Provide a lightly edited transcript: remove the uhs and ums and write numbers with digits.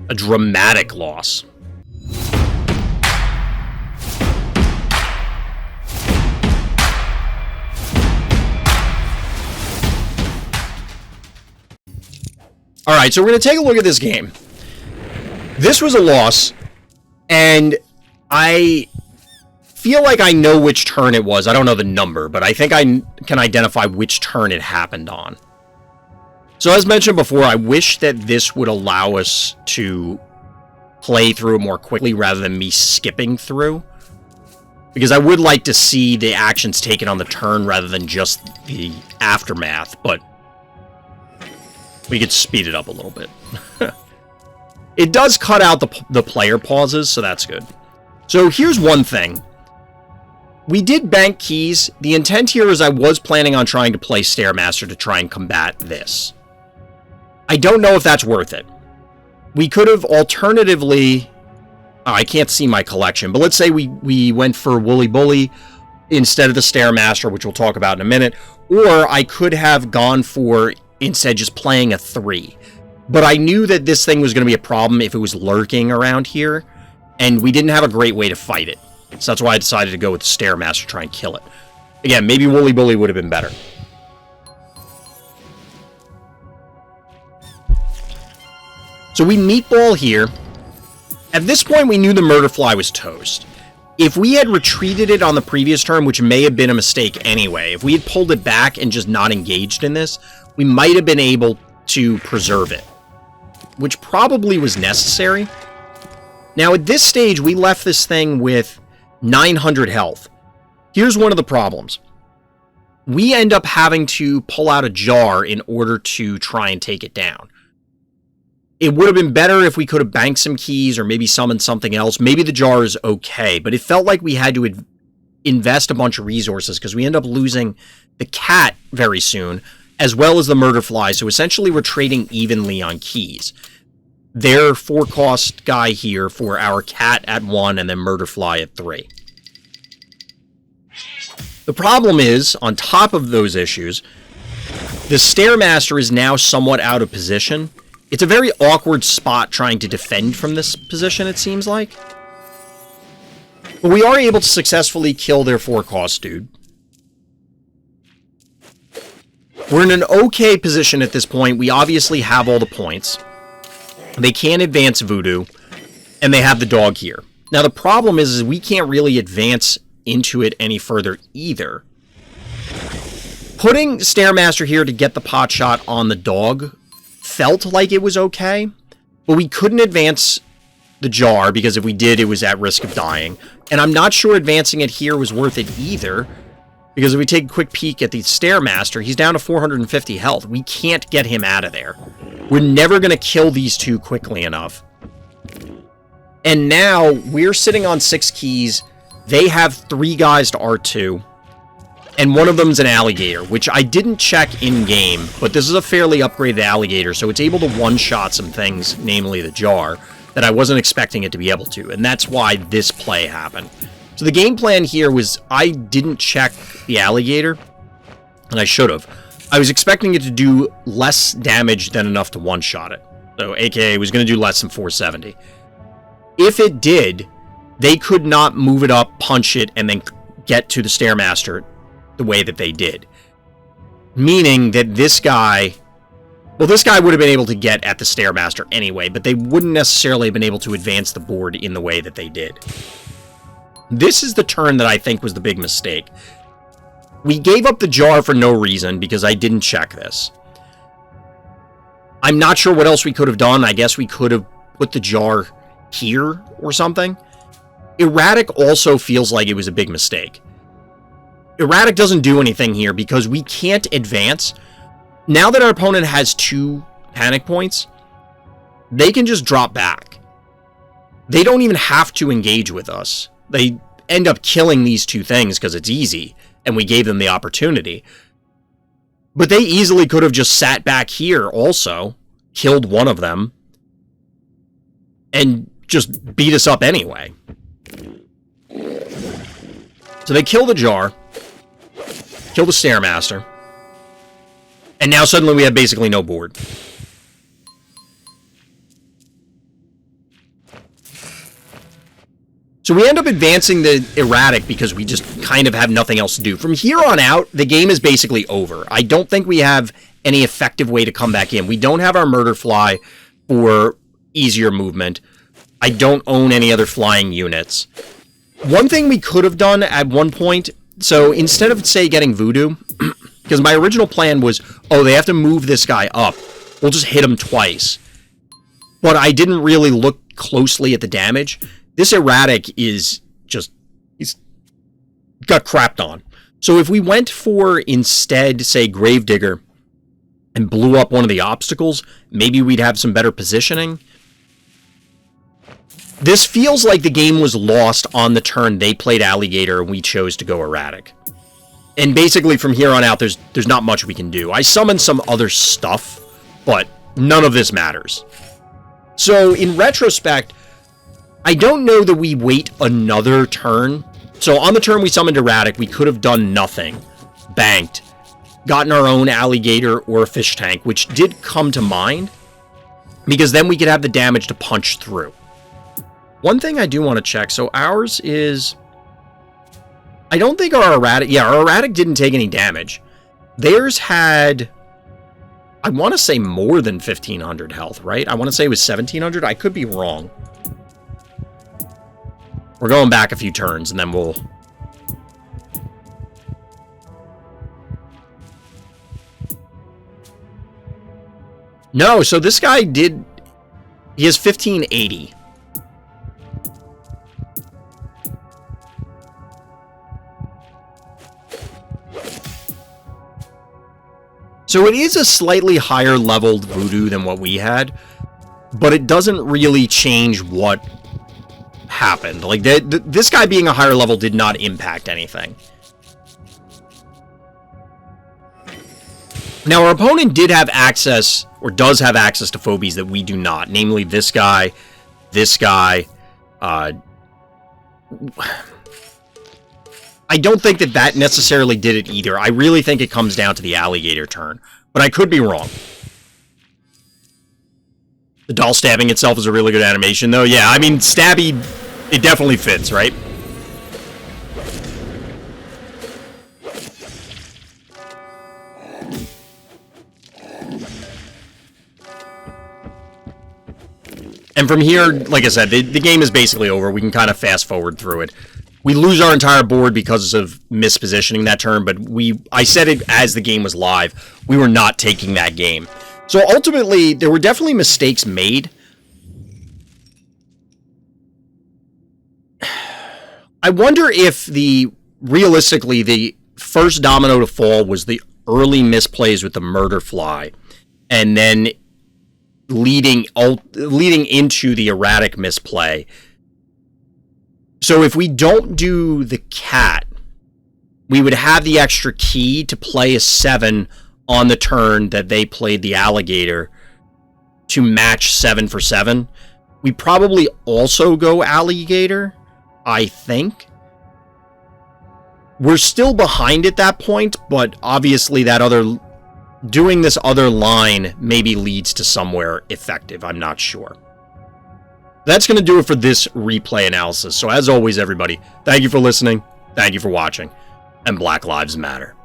A dramatic loss. Alright, so we're going to take a look at this game. This was a loss, and I feel like I know which turn it was. I don't know the number, but I think I can identify which turn it happened on. So as mentioned before, I wish that this would allow us to play through it more quickly rather than me skipping through. Because I would like to see the actions taken on the turn rather than just the aftermath, but we could speed it up a little bit. It does cut out the player pauses, so that's good. So here's one thing. We did bank keys. The intent here is I was planning on trying to play Stairmaster to try and combat this. I don't know if that's worth it. We could have alternatively... Oh, I can't see my collection, but let's say we went for Woolly Bully instead of the Stairmaster, which we'll talk about in a minute, or I could have gone for instead just playing a 3. But I knew that this thing was going to be a problem if it was lurking around here, and we didn't have a great way to fight it. So that's why I decided to go with the Stairmaster to try and kill it. Again, maybe Woolly Bully would have been better. So we meatball here. At this point, we knew the Murderfly was toast. If we had retreated it on the previous turn, which may have been a mistake anyway, if we had pulled it back and just not engaged in this, we might have been able to preserve it, which probably was necessary. Now, at this stage, we left this thing with 900 health. Here's one of the problems. We end up having to pull out a jar in order to try and take it down. It would have been better if we could have banked some keys or maybe summoned something else. Maybe the jar is okay, but it felt like we had to invest a bunch of resources because we end up losing the cat very soon, as well as the Murderfly, so essentially we're trading evenly on keys. Their 4-cost guy here for our cat at 1 and then Murderfly at 3. The problem is, on top of those issues, the Stairmaster is now somewhat out of position. It's a very awkward spot trying to defend from this position, it seems like. But we are able to successfully kill their 4-cost dude. We're in an okay position at this point. We obviously have all the points. They can advance Voodoo, and they have the dog here. Now, the problem is we can't really advance into it any further either. Putting Stairmaster here to get the pot shot on the dog felt like it was okay, but we couldn't advance the jar because if we did, it was at risk of dying. And I'm not sure advancing it here was worth it either, because if we take a quick peek at the Stairmaster, he's down to 450 health. We can't get him out of there. We're never going to kill these two quickly enough. And now, we're sitting on 6 keys. They have 3 guys to R2. And one of them's an alligator, which I didn't check in-game, but this is a fairly upgraded alligator, so it's able to one-shot some things, namely the jar, that I wasn't expecting it to be able to, and that's why this play happened. So the game plan here was I didn't check the alligator, and I should have. I was expecting it to do less damage than enough to one-shot it. So, aka, it was going to do less than 470. If it did, they could not move it up, punch it, and then get to the Stairmaster the way that they did. Meaning that this guy... Well, this guy would have been able to get at the Stairmaster anyway, but they wouldn't necessarily have been able to advance the board in the way that they did. This is the turn that I think was the big mistake. We gave up the jar for no reason because I didn't check this. I'm not sure what else we could have done. I guess we could have put the jar here or something. Erratic also feels like it was a big mistake. Erratic doesn't do anything here because we can't advance. Now that our opponent has 2 panic points, they can just drop back. They don't even have to engage with us. They end up killing these 2 things because it's easy, and we gave them the opportunity. But they easily could have just sat back here also, killed one of them, and just beat us up anyway. So they kill the jar, kill the Stairmaster, and now suddenly we have basically no board. So we end up advancing the erratic because we just kind of have nothing else to do. From here on out, the game is basically over. I don't think we have any effective way to come back in. We don't have our murder fly for easier movement. I don't own any other flying units. One thing we could have done at one point, so instead of, say, getting voodoo, because my original plan was, oh, they have to move this guy up. We'll just hit him twice. But I didn't really look closely at the damage. This erratic is just, he's got crapped on. So if we went for, instead, say, Gravedigger, and blew up one of the obstacles, maybe we'd have some better positioning. This feels like the game was lost on the turn they played Alligator and we chose to go erratic. And basically from here on out, there's not much we can do. I summoned some other stuff, but none of this matters. So in retrospect, I don't know that we wait another turn. So on the turn we summoned erratic, we could have done nothing, banked, gotten our own alligator or a fish tank, which did come to mind, because then we could have the damage to punch through. One thing I do want to check, so ours is, I don't think our erratic, yeah, our erratic didn't take any damage. Theirs had, I want to say more than 1,500 health, right? I want to say it was 1,700, I could be wrong. We're going back a few turns, and then we'll... No, so this guy did... He has 1,580. So it is a slightly higher leveled voodoo than what we had, but it doesn't really change what happened. Like, this guy being a higher level did not impact anything. Now, our opponent did have access, or does have access to phobies that we do not. Namely, this guy, I don't think that necessarily did it either. I really think it comes down to the alligator turn. But I could be wrong. The doll stabbing itself is a really good animation, though. Yeah, I mean, stabby, it definitely fits, right? And from here, like I said, the game is basically over. We can kind of fast forward through it. We lose our entire board because of mispositioning that turn, but I said it as the game was live. We were not taking that game. So ultimately, there were definitely mistakes made. I wonder if realistically, the first domino to fall was the early misplays with the murder fly, and then leading into the erratic misplay. So if we don't do the cat, we would have the extra key to play a 7 on the turn that they played the alligator to match 7 for 7. We probably also go alligator, I think. We're still behind at that point, but obviously doing this other line maybe leads to somewhere effective. I'm not sure. That's going to do it for this replay analysis. So as always, everybody, thank you for listening, thank you for watching, and Black Lives Matter.